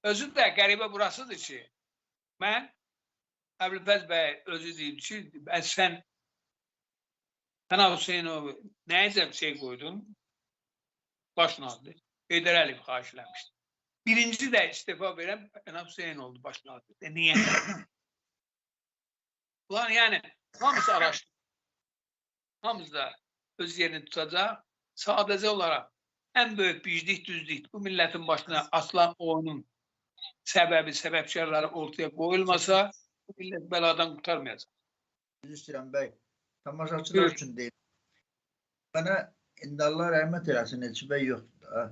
Özü də qəribə burasıdır ki, mən Əbülfəz bəy özü deyib ki, sən Pənah Hüseynovu nəyəcə şey qoydun? Baş nazir. Heydər Əliyev xahiş eləmişdi. Birinci də istifa verən Pənah Hüseyn oldu baş nazir. Niyə? Ulan yəni hamısı araşdırır. Hamısı da öz yerini tutacaq. Sadəcə olaraq ən böyük biclik, düzlük bu millətin başına asılan oyunun səbəbi, səbəbkarları ortaya qoyulmasa bu millət bəladan qurtarmayacaq. İstəyirəm bəy, tamaşaçılar üçün deyim. Mənə indi Allah rəhmət eləsin, Elçi bəy yoxdur da.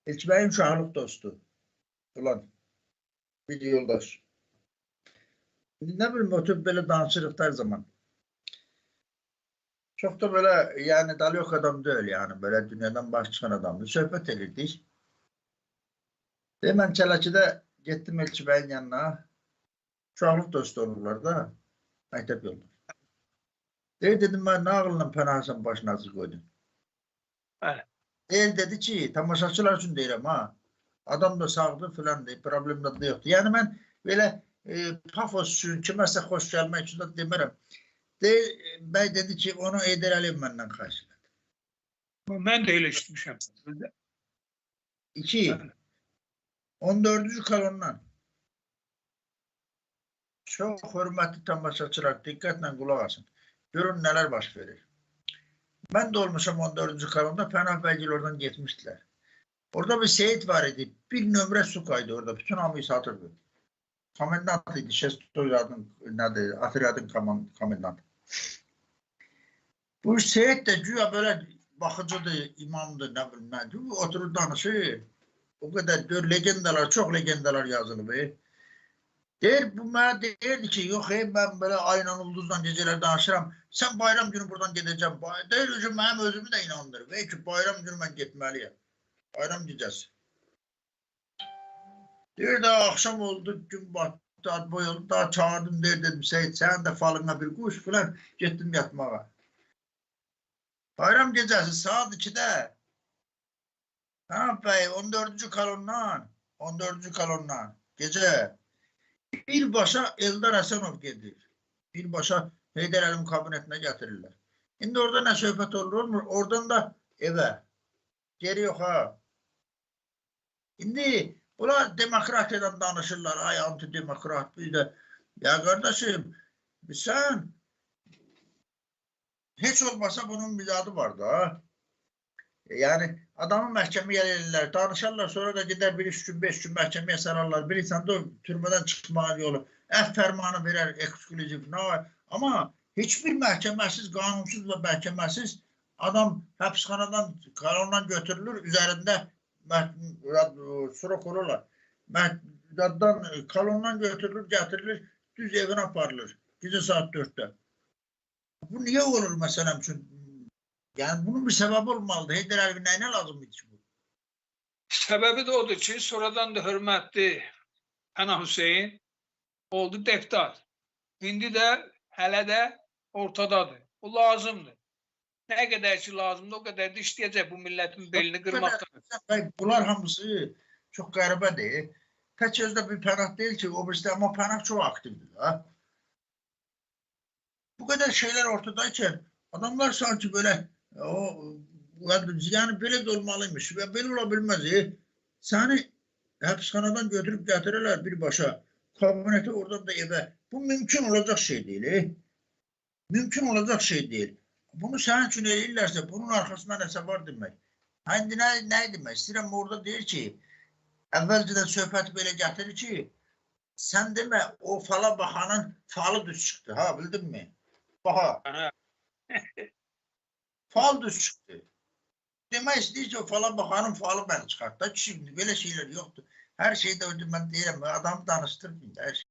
Elçi bəyin uşaqlıq dostu. Ulan, bir yoldaş. İndi nə bilim, oturub belə danışırıq hər zaman. Çox da belə, yəni dalyox adam deyil, yəni belə dünyadan baş çıxan adamdır. Söhbət edirdik. Mən Çələkidə getdim Elçi bəyin yanına. Uşaqlıq dostu olurlar da, məktəb yollar. Dedim, mən nə ağılla Pənah Həsən baş nazir qoydum. Dedi ki, tamaşaçılar üçün deyirəm ha. Adam da sağdır filan deyib, problem da yoxdur. Yəni mən belə pafos üçün, kiməsə xoş gəlmək üçün də demirəm. Bəy dedi ki, onu Heydər Əliyev məndən xahiş elədi. Mən də elə işitmişəm. 2. 14-cü kolondan. Çox hörmətli tamaşaçılar, diqqətlə qulaq asın. Görün nələr baş verir. Mən də olmuşam 14-cü kolonda, Pənah bəygil oradan getmişdilər. Orada bir Seyit var idi, bir nömrə su qaydı orada, bütün hamıyı satırdı. Komendant idi, Şestoyadın, Atriyadın komendantı. Bu Seyit də güya belə baxıcıdır, imamdır, nə bilim nədir. Oturur danışır, o qədər gör, legendalar, çox legendalar yazılıb. Deyir, bu mənə deyirdi ki, yox, mən belə ayla ulduzla gecələr danışıram, sən bayram günü buradan gedəcəm. Deyir, mənim özümü də inandırır. Ve ki, bayram günü mən getməliyəm. Bayram gecəsi. Deyir, daha akşam oldu, gün battı, ad boy oldu, daha çağırdım, deyir, dedim, Seyit, sən də falına bir kuş filan, getdim yatmağa. Bayram gecəsi saat 2'də, Pənah bəy, 14-cü kolondan, gecə, birbaşa Eldar Həsənov gedir. Birbaşa Heydər Əliyev kabinetinə gətirirlər. İndi orada nə söhbət olmur? Oradan da evə. Geri yox ha. İndi bunlar demokratiyadan danışırlar. Ay antidemokrat bir de. Ya kardeşim sen hiç olmasa bunun bir adı var da. Yani adamı məhkəməyə eləyirlər, danışarlar, sonra da gider 1-3 gün, 5 gün məhkəməyə sararlar. Bir insan da türmədən çıxmağa yolu. Əf fərmanı verər, ekskluziv. Ama hiçbir məhkəməsiz, qanunsuz və məhkəməsiz adam həbsxanadan, kanundan götürülür, üzərində sürok olurlar. Kanundan götürülür, gətirilir, düz evine aparılır. Gecə saat 4'te. Bu niye olur məsələm üçün? Yani bunun bir sebebi olmalıdır. Heydər Əliyev nəyinə lazım idi bu? Səbəbi də odur ki, sonradan da hörmətli Pənah Hüseyn oldu deputat. İndi də hələ də ortadadır. Bu lazımdır. Nə qədər ki lazımdır, o qədər də işləyəcək bu millətin belini qırmaqdan. Bunlar hamısı çox qəribədir. Tək özdə bir Pənah deyil ki, o birisi, amma Pənah çox aktivdir. Ha? Bu kadar şeyler ortadayken adamlar sanki böyle yani böyle de olmalıymış ve böyle olabilmez. Seni hapishanadan götürüp getirirler bir başa. Kabineti oradan da eve. Bu mümkün olacak şey değil. Mümkün olacak şey değil. Bunu senin için elirlerse bunun arkasında neyse var demek. Hani ne demek? İstəyirəm orada deyir ki evvelceden söhbəti böyle getirir ki sen deme o fala bakanın falı düz çıktı. Ha bildin mi? Baha. Fal düz çıktı. Demək istəyir ki, o fala bakanın falı bəni çıxartdı. Şimdi böyle şeyler yoktu. Her şeyde ödüm ben deyirəm. Adamı danıştırmayın. Her şey.